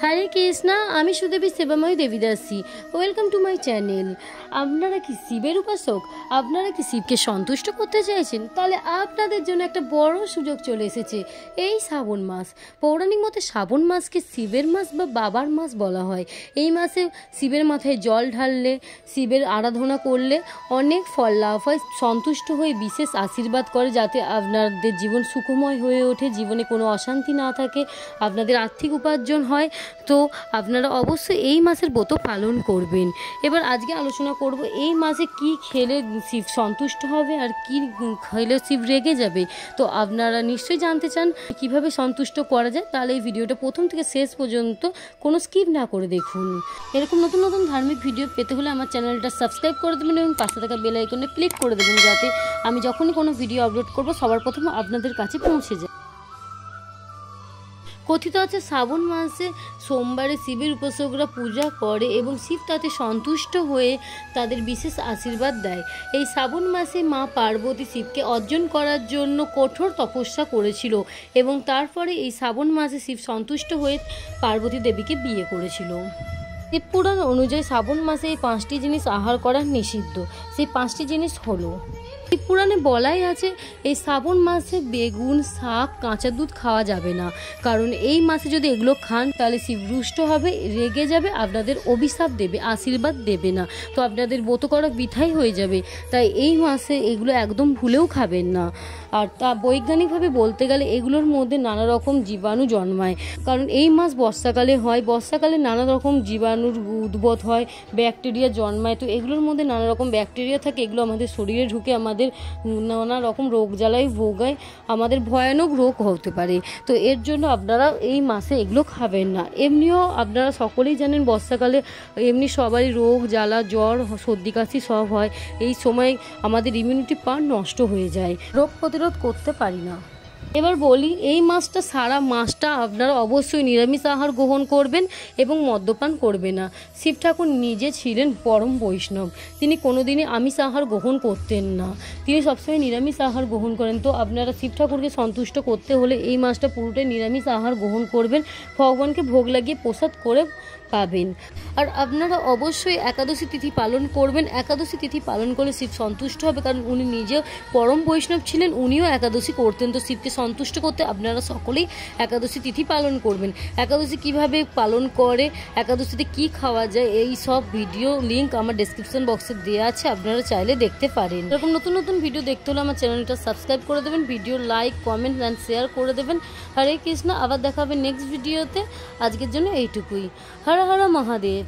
হরে কৃষ্ণা, আমি Sudevi Sevamayi Devidasi. Welcome to my channel. আপনারা কি শিবের উপাসক? আপনারা কি শিবকে সন্তুষ্ট করতে চাইছেন? তাহলে আপনাদের জন্য একটা বড় সুযোগ চলে এসেছে। এই শ্রাবণ মাস, পৌরাণিক মতে শ্রাবণ মাসকে শিবের মাস বা বাবার মাস বলা হয়। এই মাসে শিবের মাথায় জল ঢাললে, শিবের আরাধনা করলে অনেক ফল লাভ হয়। সন্তুষ্ট হয়ে বিশেষ আশীর্বাদ করে যাতে আপনাদের জীবন সুখময় হয়ে ওঠে, জীবনে কোনো অশান্তি না থাকে, আপনাদের আর্থিক উপার্জন হয়। তো আপনারা অবশ্যই এই মাসের ব্রত পালন করবেন। এবার আজকে আলোচনা করব এই মাসে কি খেলে শিব সন্তুষ্ট হবে আর কি খেলে শিব রেগে যাবে। তো আপনারা নিশ্চয়ই জানতে চান কিভাবে সন্তুষ্ট করা যায়, তাহলে এই ভিডিওটা প্রথম থেকে শেষ পর্যন্ত কোনো স্কিপ না করে দেখুন। এরকম নতুন নতুন ধার্মিক ভিডিও পেতে হলে আমার চ্যানেলটা সাবস্ক্রাইব করে দেবেন এবং পাশে থাকা বেল আইকনে ক্লিক করে দেবেন, যাতে আমি যখনই কোনো ভিডিও আপলোড করব সবার প্রথমে আপনাদের কাছে পৌঁছে যায়। কথিত আছে শ্রাবণ মাসে সোমবারে শিবের উপাসকরা পূজা করে এবং শিব তাতে সন্তুষ্ট হয়ে তাদের বিশেষ আশীর্বাদ দেয়। এই শ্রাবণ মাসে মা পার্বতী শিবকে অর্জন করার জন্য কঠোর তপস্যা করেছিল এবং তারপরে এই শ্রাবণ মাসে শিব সন্তুষ্ট হয়ে পার্বতী দেবীকে বিয়ে করেছিল। শিবপুরাণ অনুযায়ী শ্রাবণ মাসে এই 5টি জিনিস আহার করা নিষিদ্ধ। সেই 5টি জিনিস হলো, শিবপুরাণে বলাই আছে এই শ্রাবণ মাসে বেগুন, শাক, কাঁচা দুধ খাওয়া যাবে না, কারণ এই মাসে যদি এগুলো খান তাহলে শিব রুষ্ট হবে, রেগে যাবে, আপনাদের অভিশাপ দেবে, আশীর্বাদ দেবে না। তো আপনাদের ব্রত করা বৃথাই হয়ে যাবে। তাই এই মাসে এগুলো একদম ভুলেও খাবেন না। আর তা বৈজ্ঞানিকভাবে বলতে গেলে এগুলোর মধ্যে নানা রকম জীবাণু জন্মায়, কারণ এই মাস বর্ষাকালে হয়। বর্ষাকালে নানা রকম জীবাণুর উদ্ভব হয়, ব্যাকটেরিয়া জন্মায়। তো এগুলোর মধ্যে নানা রকম ব্যাকটেরিয়া থাকে, এগুলো আমাদের শরীরে ঢুকে আমাদের নানা রকম রোগ জ্বালায় ভোগায়, আমাদের ভয়ানক রোগ হতে পারে। তো এর জন্য আপনারা এই মাসে এগুলো খাবেন না। এমনিও আপনারা সকলেই জানেন বর্ষাকালে এমনি সবারই রোগ জ্বালা, জ্বর, সর্দি কাশি সব হয়। এই সময় আমাদের ইমিউনিটি পাওয়ার নষ্ট হয়ে যায়, রোগ প্রতিরোধ করতে পারি না। এবার বলি, এই মাসটা সারা মাসটা আপনারা অবশ্যই নিরামিষ আহার গ্রহণ করবেন এবং মদ্যপান করবে না। শিব ঠাকুর নিজে ছিলেন পরম বৈষ্ণব, তিনি কোনোদিনই আমিষ আহার গ্রহণ করতেন না, তিনি সবসময় নিরামিষ আহার গ্রহণ করেন। তো আপনারা শিব ঠাকুরকে সন্তুষ্ট করতে হলে এই মাসটা পুরোটাই নিরামিষ আহার গ্রহণ করবেন, ভগবানকে ভোগ লাগিয়ে প্রসাদ করে পাবেন। আর আপনারা অবশ্যই একাদশী তিথি পালন করবেন। একাদশী তিথি পালন করলে শিব সন্তুষ্ট হবে, কারণ উনি নিজেও পরম বৈষ্ণব ছিলেন, উনিও একাদশী করতেন। তো শিবকে সন্তুষ্ট করতে আপনারা সকলেই একাদশী তিথি পালন করবেন। একাদশী কিভাবে পালন করে, একাদশীতে কি খাওয়া যায়, এই সব ভিডিও লিঙ্ক আমার ডেসক্রিপশন বক্সে দেওয়া আছে, আপনারা চাইলে দেখতে পারেন। এরকম নতুন নতুন ভিডিও দেখতে হলে আমার চ্যানেলটা সাবস্ক্রাইব করে দেবেন, video like, comment and share করে দেবেন। হরে কৃষ্ণ, আবার দেখা হবে নেক্সট ভিডিওতে। আজকের জন্য এইটুকুই। হর হর মহাদেব।